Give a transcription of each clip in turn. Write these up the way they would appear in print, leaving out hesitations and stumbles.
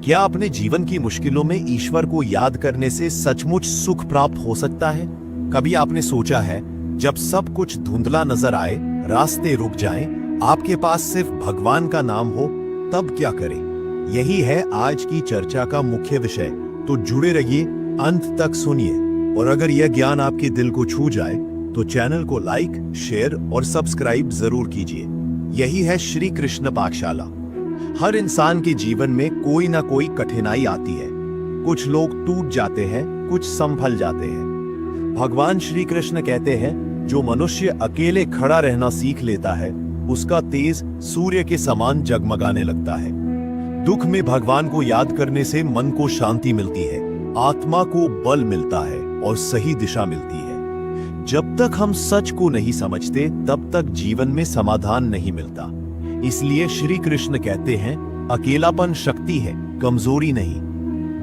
क्या अपने जीवन की मुश्किलों में ईश्वर को याद करने से सचमुच सुख प्राप्त हो सकता है? कभी आपने सोचा है, जब सब कुछ धुंधला नजर आए, रास्ते रुक जाएं, आपके पास सिर्फ भगवान का नाम हो, तब क्या करें? यही है आज की चर्चा का मुख्य विषय। तो जुड़े रहिए, अंत तक सुनिए। और अगर यह ज्ञान आपके दिल को छू जाए तो चैनल को लाइक, शेयर और सब्सक्राइब जरूर कीजिए। यही है श्री कृष्ण पाठशाला। हर इंसान के जीवन में कोई ना कोई कठिनाई आती है। कुछ लोग टूट जाते हैं, कुछ संभल जाते हैं। भगवान श्री कृष्ण कहते हैं, जो मनुष्य अकेले खड़ा रहना सीख लेता है, उसका तेज सूर्य के समान जगमगाने लगता है। दुख में भगवान को याद करने से मन को शांति मिलती है, आत्मा को बल मिलता है और सही दिशा मिलती है। जब तक हम सच को नहीं समझते, तब तक जीवन में समाधान नहीं मिलता। इसलिए श्री कृष्ण कहते हैं, अकेलापन शक्ति है, कमजोरी नहीं।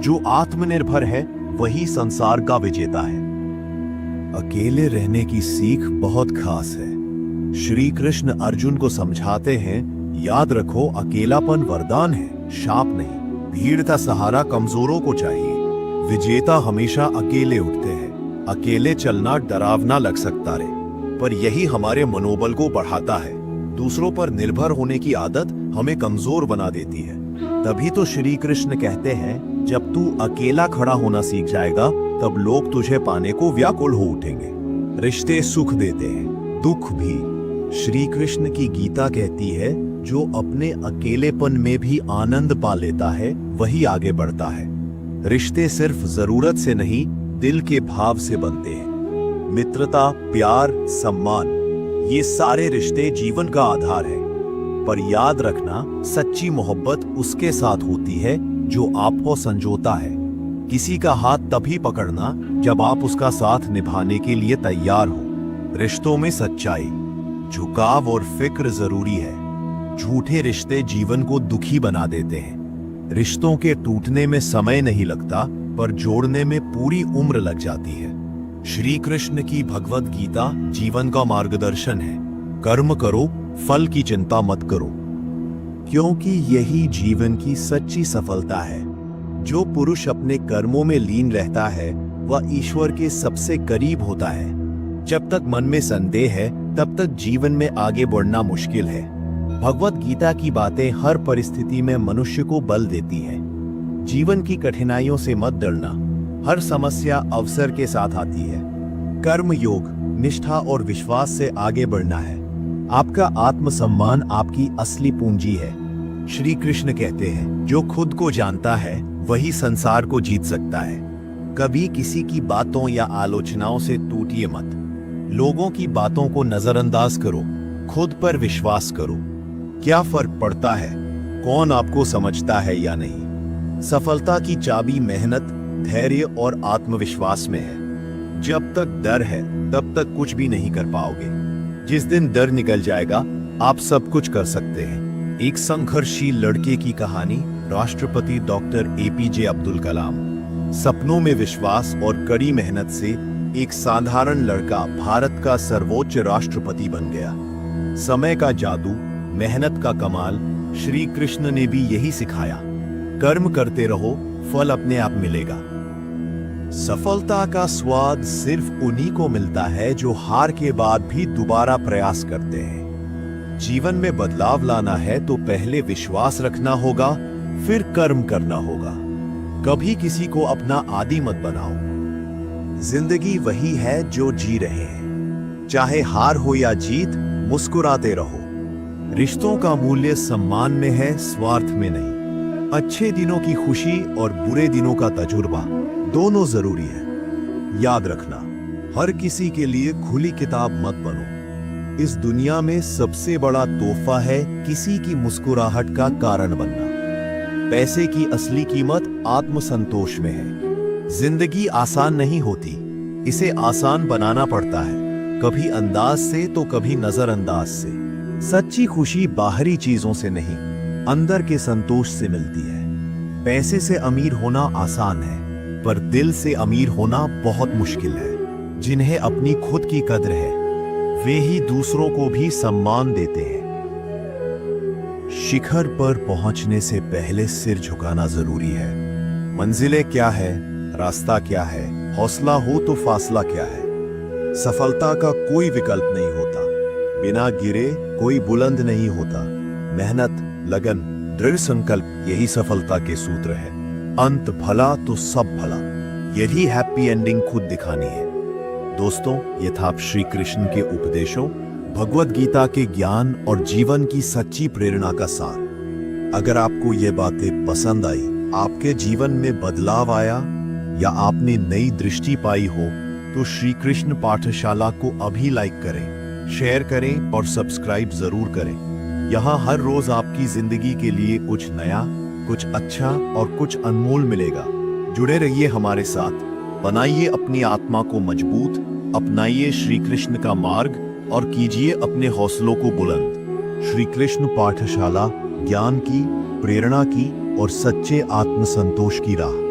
जो आत्मनिर्भर है वही संसार का विजेता है। अकेले रहने की सीख बहुत खास है। श्री कृष्ण अर्जुन को समझाते हैं, याद रखो, अकेलापन वरदान है, शाप नहीं। भीड़ का सहारा कमजोरों को चाहिए। विजेता हमेशा अकेले उठते हैं। अकेले चलना डरावना लग सकता है, पर यही हमारे मनोबल को बढ़ाता है। दूसरों पर निर्भर होने की आदत हमें कमजोर बना देती है। तभी तो श्री कृष्ण कहते हैं, जब तू अकेला खड़ा होना सीख जाएगा, तब लोग तुझे पाने को व्याकुल हो उठेंगे। रिश्ते सुख देते हैं, दुख भी। श्री कृष्ण की गीता कहती है, जो अपने अकेलेपन में भी आनंद पा लेता है, वही आगे बढ़ता है। रिश्ते सिर्फ जरूरत से नहीं, दिल के भाव से बनते हैं। मित्रता, प्यार, सम्मान, ये सारे रिश्ते जीवन का आधार है। पर याद रखना, सच्ची मोहब्बत उसके साथ होती है जो आपको संजोता है। किसी का हाथ तभी पकड़ना जब आप उसका साथ निभाने के लिए तैयार हो। रिश्तों में सच्चाई, झुकाव और फिक्र जरूरी है। झूठे रिश्ते जीवन को दुखी बना देते हैं। रिश्तों के टूटने में समय नहीं लगता, पर जोड़ने में पूरी उम्र लग जाती है। श्री कृष्ण की भगवत गीता जीवन का मार्गदर्शन है। कर्म करो, फल की चिंता मत करो, क्योंकि यही जीवन की सच्ची सफलता है। जो पुरुष अपने कर्मों में लीन रहता है, वह ईश्वर के सबसे करीब होता है। जब तक मन में संदेह है, तब तक जीवन में आगे बढ़ना मुश्किल है। भगवत गीता की बातें हर परिस्थिति में मनुष्य को बल देती हैं। जीवन की कठिनाइयों से मत डरना, हर समस्या अवसर के साथ आती है। कर्म योग, निष्ठा और विश्वास से आगे बढ़ना है। आपका आत्मसम्मान आपकी असली पूंजी है। श्री कृष्ण कहते हैं, जो खुद को जानता है वही संसार को जीत सकता है। कभी किसी की बातों या आलोचनाओं से टूटिए मत। लोगों की बातों को नजरअंदाज करो, खुद पर विश्वास करो। क्या फर्क पड़ता है कौन आपको समझता है या नहीं? सफलता की चाबी मेहनत, धैर्य और आत्मविश्वास में है। जब तक डर है, तब तक कुछ भी नहीं कर पाओगे। जिस दिन डर निकल जाएगा, आप सब कुछ कर सकते हैं। एक संघर्षशील लड़के की कहानी, राष्ट्रपति डॉक्टर एपीजे अब्दुल कलाम। सपनों में विश्वास और कड़ी मेहनत से एक साधारण लड़का भारत का सर्वोच्च राष्ट्रपति बन गया। समय का जादू, मेहनत का कमाल, श्री कृष्ण ने भी यही सिखाया। कर्म करते रहो, फल अपने आप मिलेगा। सफलता का स्वाद सिर्फ उन्हीं को मिलता है जो हार के बाद भी दोबारा प्रयास करते हैं। जीवन में बदलाव लाना है तो पहले विश्वास रखना होगा, फिर कर्म करना होगा। कभी किसी को अपना आदी मत बनाओ। जिंदगी वही है जो जी रहे हैं। चाहे हार हो या जीत, मुस्कुराते रहो। रिश्तों का मूल्य सम्मान में है, स्वार्थ में नहीं। अच्छे दिनों की खुशी और बुरे दिनों का तजुर्बा, दोनों जरूरी है। याद रखना, हर किसी के लिए खुली किताब मत बनो। इस दुनिया में सबसे बड़ा तोहफा है किसी की मुस्कुराहट का कारण बनना। पैसे की असली कीमत आत्मसंतोष में है। जिंदगी आसान नहीं होती, इसे आसान बनाना पड़ता है। कभी अंदाज से तो कभी नजरअंदाज से। सच्ची खुशी बाहरी चीजों से नहीं, अंदर के संतोष से मिलती है। पैसे से अमीर होना आसान है, पर दिल से अमीर होना बहुत मुश्किल है। जिन्हें अपनी खुद की कद्र है, वे ही दूसरों को भी सम्मान देते हैं। शिखर पर पहुंचने से पहले सिर झुकाना जरूरी है। मंजिलें क्या है, रास्ता क्या है, हौसला हो तो फासला क्या है। सफलता का कोई विकल्प नहीं होता, बिना गिरे कोई बुलंद नहीं होता। मेहनत, लगन, दृढ़ संकल्प यही सफलता के सूत्र है। अंत भला तो सब भला, यही हैप्पी एंडिंग खुद दिखानी है। दोस्तों, ये था श्री कृष्ण के उपदेशों, भगवत गीता के ज्ञान और जीवन की सच्ची प्रेरणा का सार। अगर आपको ये बातें पसंद आई, आपके जीवन में बदलाव आया या आपने नई दृष्टि पाई हो, तो श्री कृष्ण पाठशाला को अभी लाइक करें, शेयर करें और सब्सक्राइब जरूर करें। यहाँ हर रोज आपकी जिंदगी के लिए कुछ नया, कुछ अच्छा और कुछ अनमोल मिलेगा। जुड़े रहिए हमारे साथ, बनाइए अपनी आत्मा को मजबूत, अपनाइए श्री कृष्ण का मार्ग और कीजिए अपने हौसलों को बुलंद। श्री कृष्ण पाठशाला ज्ञान की, प्रेरणा की और सच्चे आत्मसंतोष की राह।